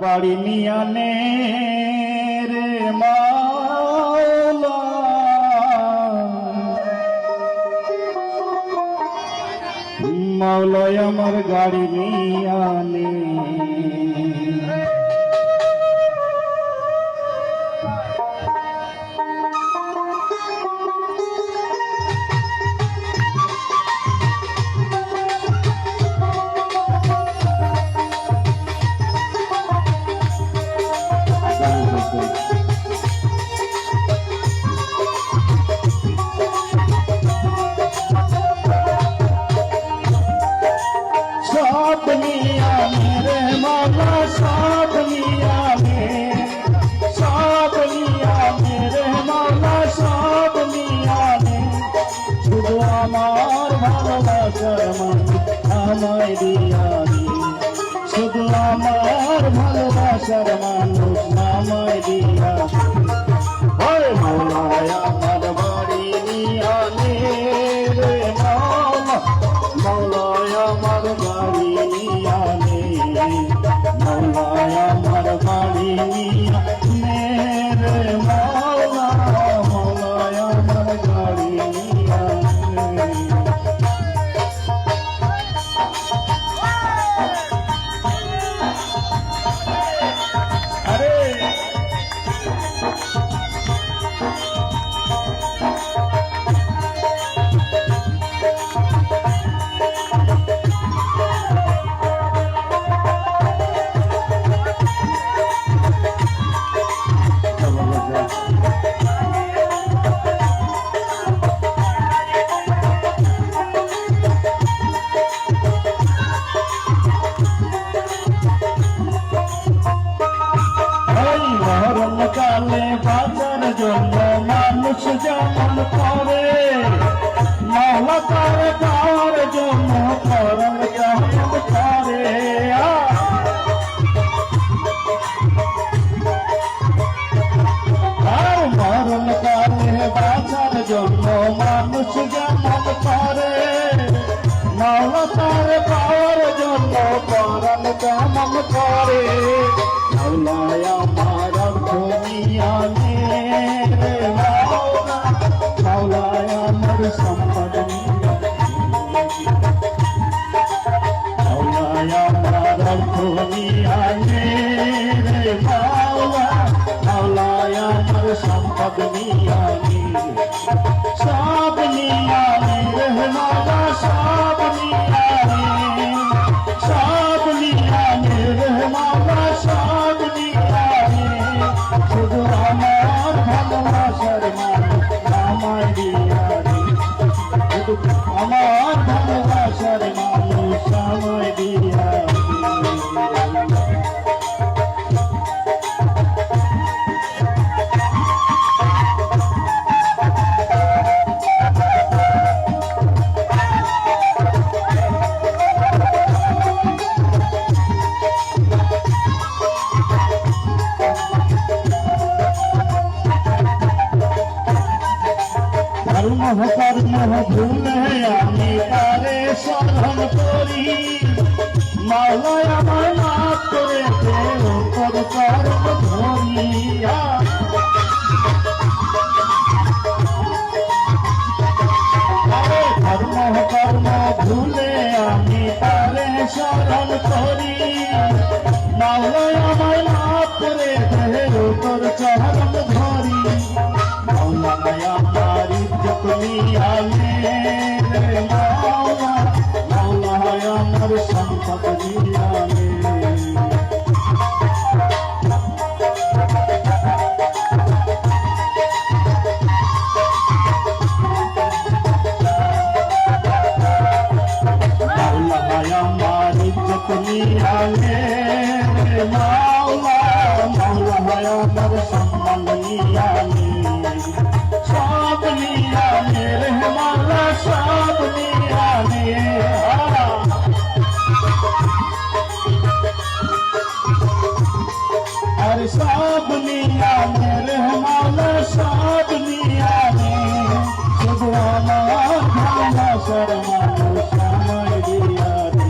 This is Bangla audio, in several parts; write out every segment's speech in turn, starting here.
বাড়ি নিয়ানে রে মাওলা, মাওলায় আমার গাড়ি নিয়ানে। सब लिया मेरे मौला, सब लिया मेरे मौला, सब लिया শুধু আমার ভালোবাসার মানুষ আমায় দিয়া রে, শুধু আমার ভালোবাসার মানুষ আমায় দিয়া। ওরে মাওলায় আমার বাড়ি নিয়া নে রে মাওলা, মাওলায় আমার বাড়ি নিয়া নে, মাওলায় আমার বাড়ি নিয়া নে রে মাওলা, মাওলায় আমার বাড়ি নিয়া নে। আরে কালে বাঁচার জন্য মানুষ যেমন করে, মাওলা তার পাওয়ার জন্য করণ কেমন করে। আর মরণ কালে বাঁচার জন্য মানুষ যেমন করে, মাওলা তার পাওয়ার জন্য করণ কেমন করে। মাওলায় আমার দুনিয়া নে রে মাওলা, মাওলায় আমার সম্পদ নিয়া, মাওলায় আমার দুনিয়া নে রে মাওলা, মাওলায় আমার সম্পদ নিয়া নে, সব নিয়া নে রে মাওলা, সব নিয়া নে, সব নিয়া নে রে মাওলা, সব নিয়া নে, শুধু আমার ভালোবাসার মানুষ আমায় দিয়া রে, শুধু আমার ভালোবাসার মানুষ আমায় দিয়া রে। কর্ম ভুলে আমি তারে স্মরণ করি, মাওলায় আমার মাফ করে দে তোর চরণ ধরিয়া। কর্ম ভুলে আমি তারে স্মরণ করি, মাওলায় আমার মাফ করে দে তোর চরণ ধরি। মাওলায় আমার ইজ্জত নিয়া নে রে মাওলা, মাওলায় আমার সম্পদ নিয়া নে। মাওলায় আমার ইজ্জত নিয়া নে রে মাওলা, মাওলায় আমার সম্মান নিয়া নে, সব নিয়া নে রে মাওলা, সব নিয়া নে। আরে সব নিয়া নে রে মাওলা, সব নিয়া নে, শুধু আমার ভালোবাসার মানুষ আমায় দিয়া রে,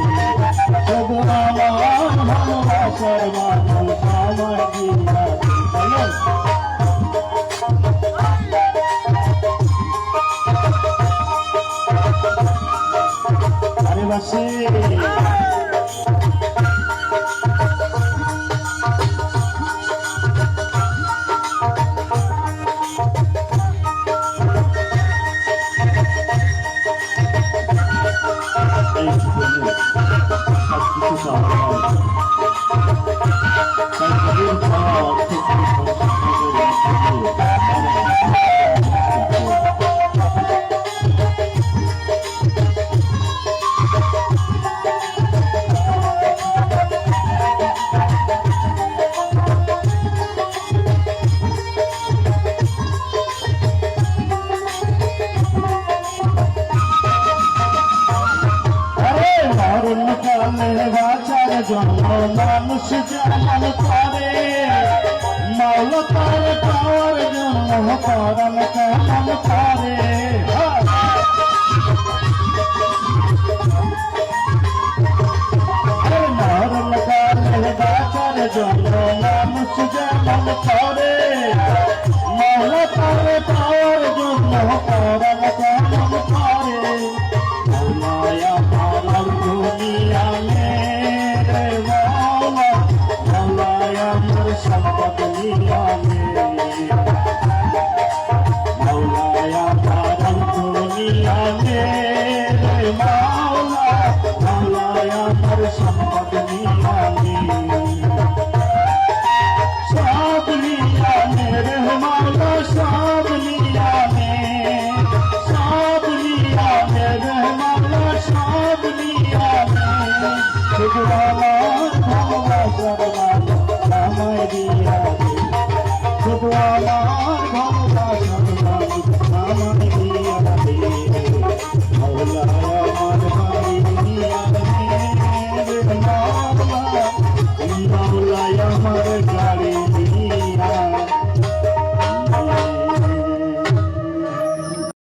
শুধু আমার ভালোবাসার মানুষ আমায় দিয়া বলেন আরে বাসে বাঁচার জন্য মানুষ যেমন করে মাওলা তার পাওয়ার জন্য পরাণ কেমন করে মরণ কালে বাঁচার জন্য মানুষ যেমন করে মাওলা তার পাওয়ার জন্য পরাণ কেমন করে মাওলায়া পাওয়ার দুনিয়া সম্পদ নিলামে মৌলায়া পারম দুনিয়ামে মাওলা মৌলায়া আমার সম্পদ নিলামে সব নিলামে রে মাওলা সব নিলামে রে মাওলা সব নিলামে শুধু আমার ভালোবাসার শুধু আমার